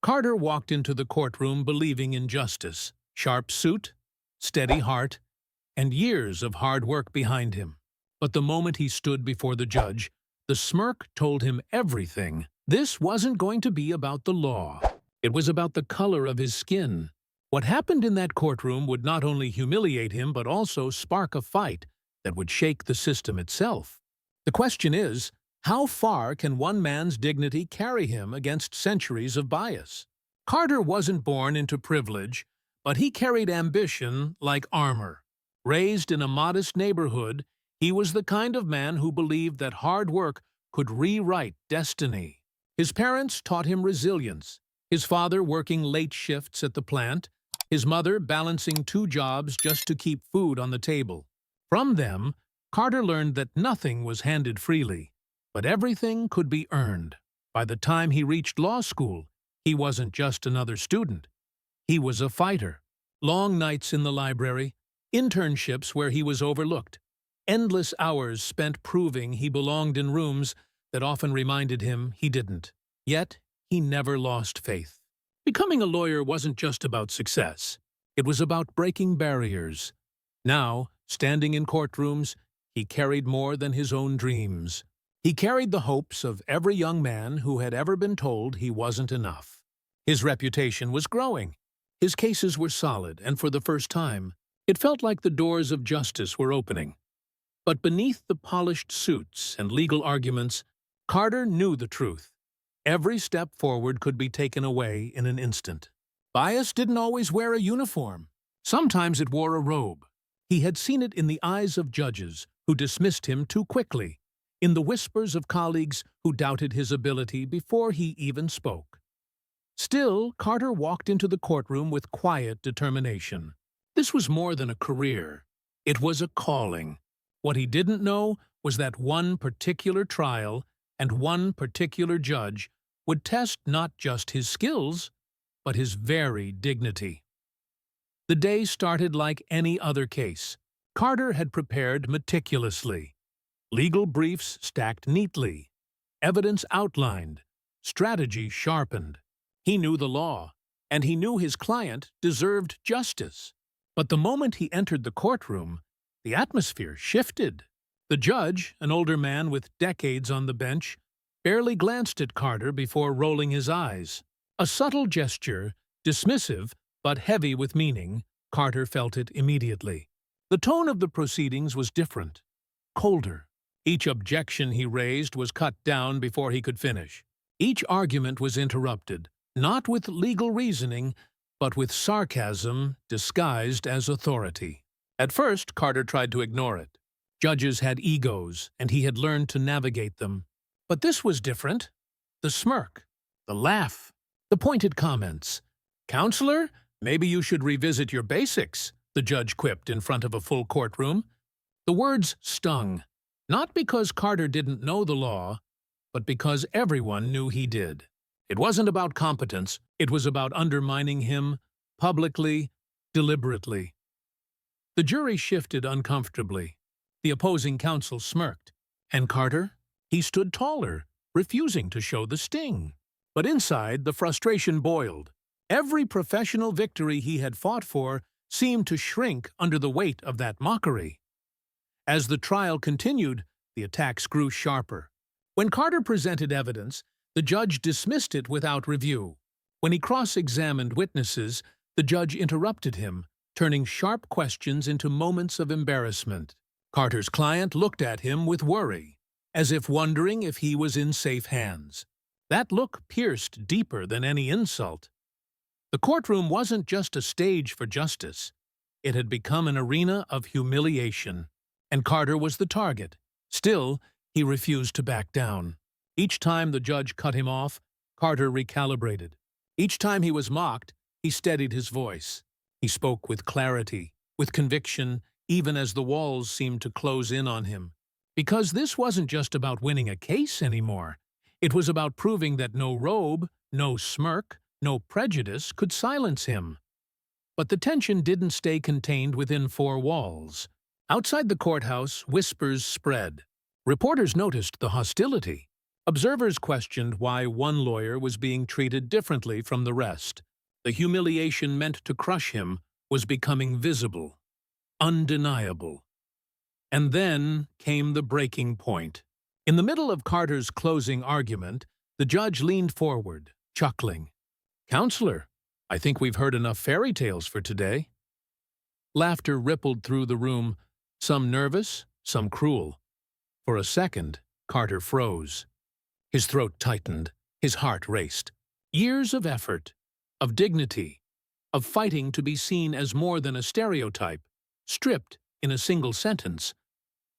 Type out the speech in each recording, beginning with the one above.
Carter walked into the courtroom believing in justice, sharp suit, steady heart, and years of hard work behind him. But the moment he stood before the judge, the smirk told him everything. This wasn't going to be about the law. It was about the color of his skin. What happened in that courtroom would not only humiliate him but also spark a fight that would shake the system itself. The question is, how far can one man's dignity carry him against centuries of bias? Carter wasn't born into privilege, but he carried ambition like armor. Raised in a modest neighborhood, he was the kind of man who believed that hard work could rewrite destiny. His parents taught him resilience, his father working late shifts at the plant, his mother balancing 2 jobs just to keep food on the table. From them, Carter learned that nothing was handed freely, but everything could be earned. By the time he reached law school, he wasn't just another student. He was a fighter. Long nights in the library, internships where he was overlooked, endless hours spent proving he belonged in rooms that often reminded him he didn't. Yet, he never lost faith. Becoming a lawyer wasn't just about success. It was about breaking barriers. Now, standing in courtrooms, he carried more than his own dreams. He carried the hopes of every young man who had ever been told he wasn't enough. His reputation was growing. His cases were solid, and for the first time, it felt like the doors of justice were opening. But beneath the polished suits and legal arguments, Carter knew the truth. Every step forward could be taken away in an instant. Bias didn't always wear a uniform. Sometimes it wore a robe. He had seen it in the eyes of judges who dismissed him too quickly, in the whispers of colleagues who doubted his ability before he even spoke. Still, Carter walked into the courtroom with quiet determination. This was more than a career. It was a calling. What he didn't know was that one particular trial and one particular judge would test not just his skills, but his very dignity. The day started like any other case. Carter had prepared meticulously. Legal briefs stacked neatly, evidence outlined, strategy sharpened. He knew the law, and he knew his client deserved justice. But the moment he entered the courtroom, the atmosphere shifted. The judge, an older man with decades on the bench, barely glanced at Carter before rolling his eyes. A subtle gesture, dismissive but heavy with meaning, Carter felt it immediately. The tone of the proceedings was different, colder. Each objection he raised was cut down before he could finish. Each argument was interrupted, not with legal reasoning, but with sarcasm disguised as authority. At first, Carter tried to ignore it. Judges had egos, and he had learned to navigate them. But this was different. The smirk, the laugh, the pointed comments. "Counselor, maybe you should revisit your basics," the judge quipped in front of a full courtroom. The words stung, not because Carter didn't know the law, but because everyone knew he did. It wasn't about competence, it was about undermining him, publicly, deliberately. The jury shifted uncomfortably. The opposing counsel smirked. And Carter? He stood taller, refusing to show the sting. But inside, the frustration boiled. Every professional victory he had fought for seemed to shrink under the weight of that mockery. As the trial continued, the attacks grew sharper. When Carter presented evidence, the judge dismissed it without review. When he cross-examined witnesses, the judge interrupted him, turning sharp questions into moments of embarrassment. Carter's client looked at him with worry, as if wondering if he was in safe hands. That look pierced deeper than any insult. The courtroom wasn't just a stage for justice. It had become an arena of humiliation, and Carter was the target. Still, he refused to back down. Each time the judge cut him off, Carter recalibrated. Each time he was mocked, he steadied his voice. He spoke with clarity, with conviction, even as the walls seemed to close in on him. Because this wasn't just about winning a case anymore. It was about proving that no robe, no smirk, no prejudice could silence him. But the tension didn't stay contained within 4 walls. Outside the courthouse, whispers spread. Reporters noticed the hostility. Observers questioned why one lawyer was being treated differently from the rest. The humiliation meant to crush him was becoming visible, undeniable. And then came the breaking point. In the middle of Carter's closing argument, the judge leaned forward, chuckling. "Counselor, I think we've heard enough fairy tales for today." Laughter rippled through the room, some nervous, some cruel. For a second, Carter froze. His throat tightened, his heart raced. Years of effort, of dignity, of fighting to be seen as more than a stereotype, stripped in a single sentence.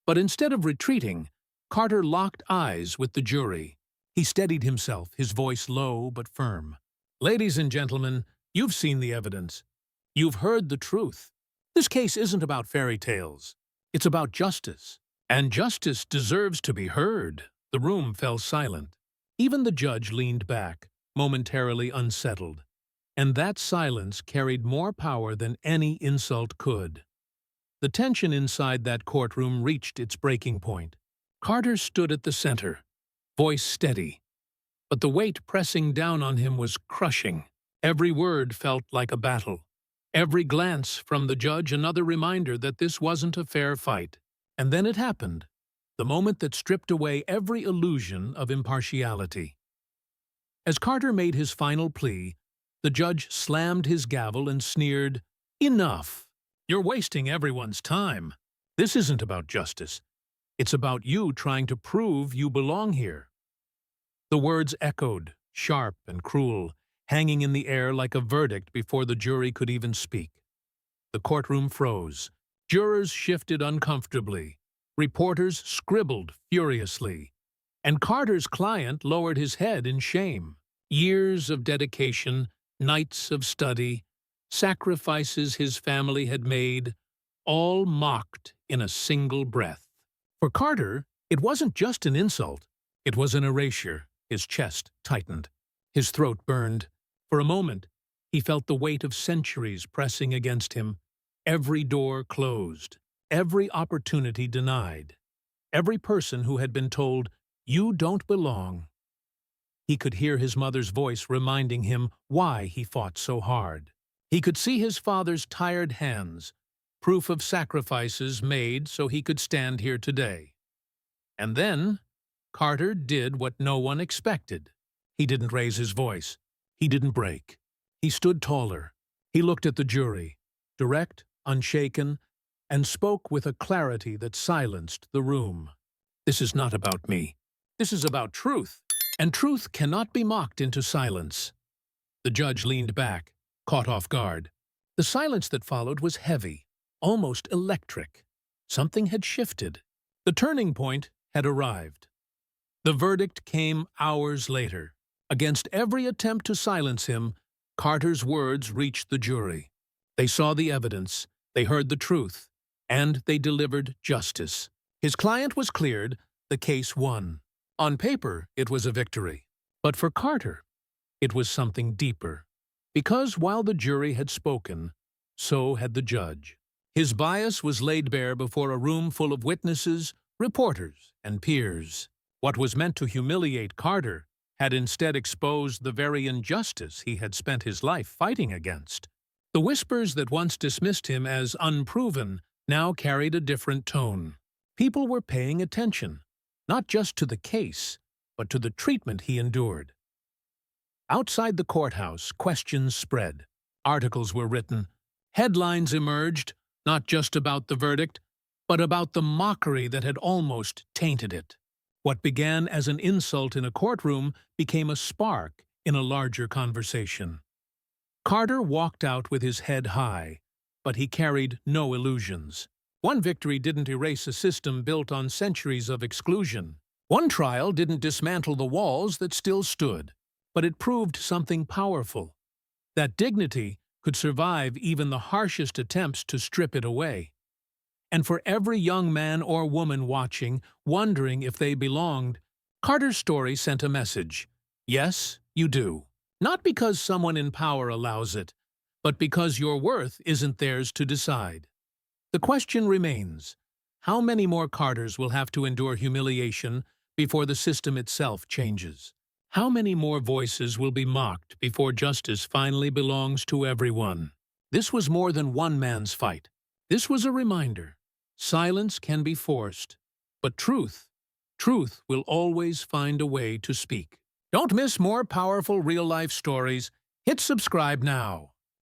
But instead of retreating, Carter locked eyes with the jury. He steadied himself, his voice low but firm. "Ladies and gentlemen, you've seen the evidence. You've heard the truth. This case isn't about fairy tales. It's about justice. And justice deserves to be heard." The room fell silent. Even the judge leaned back, momentarily unsettled. And that silence carried more power than any insult could. The tension inside that courtroom reached its breaking point. Carter stood at the center, voice steady. But the weight pressing down on him was crushing. Every word felt like a battle. Every glance from the judge another reminder that this wasn't a fair fight. And then it happened, the moment that stripped away every illusion of impartiality. As Carter made his final plea, the judge slammed his gavel and sneered, "Enough! You're wasting everyone's time. This isn't about justice. It's about you trying to prove you belong here." The words echoed, sharp and cruel, hanging in the air like a verdict before the jury could even speak. The courtroom froze. Jurors shifted uncomfortably. Reporters scribbled furiously. And Carter's client lowered his head in shame. Years of dedication, nights of study, sacrifices his family had made, all mocked in a single breath. For Carter, it wasn't just an insult. It was an erasure. His chest tightened. His throat burned. For a moment, he felt the weight of centuries pressing against him. Every door closed. Every opportunity denied. Every person who had been told, "You don't belong." He could hear his mother's voice reminding him why he fought so hard. He could see his father's tired hands, proof of sacrifices made so he could stand here today. And then, Carter did what no one expected. He didn't raise his voice. He didn't break. He stood taller. He looked at the jury, direct, unshaken, and spoke with a clarity that silenced the room. "This is not about me. This is about truth, and truth cannot be mocked into silence." The judge leaned back, caught off guard. The silence that followed was heavy, almost electric. Something had shifted. The turning point had arrived. The verdict came hours later. Against every attempt to silence him, Carter's words reached the jury. They saw the evidence, they heard the truth, and they delivered justice. His client was cleared, the case won. On paper, it was a victory. But for Carter, it was something deeper. Because while the jury had spoken, so had the judge. His bias was laid bare before a room full of witnesses, reporters, and peers. What was meant to humiliate Carter had instead exposed the very injustice he had spent his life fighting against. The whispers that once dismissed him as unproven now carried a different tone. People were paying attention, not just to the case, but to the treatment he endured. Outside the courthouse, questions spread. Articles were written. Headlines emerged, not just about the verdict, but about the mockery that had almost tainted it. What began as an insult in a courtroom became a spark in a larger conversation. Carter walked out with his head high, but he carried no illusions. One victory didn't erase a system built on centuries of exclusion. One trial didn't dismantle the walls that still stood, but it proved something powerful. That dignity could survive even the harshest attempts to strip it away. And for every young man or woman watching, wondering if they belonged, Carter's story sent a message. Yes, you do. Not because someone in power allows it, but because your worth isn't theirs to decide. The question remains, how many more Carters will have to endure humiliation before the system itself changes? How many more voices will be mocked before justice finally belongs to everyone? This was more than one man's fight. This was a reminder. Silence can be forced, but truth will always find a way to speak. Don't miss more powerful real-life stories. Hit subscribe now.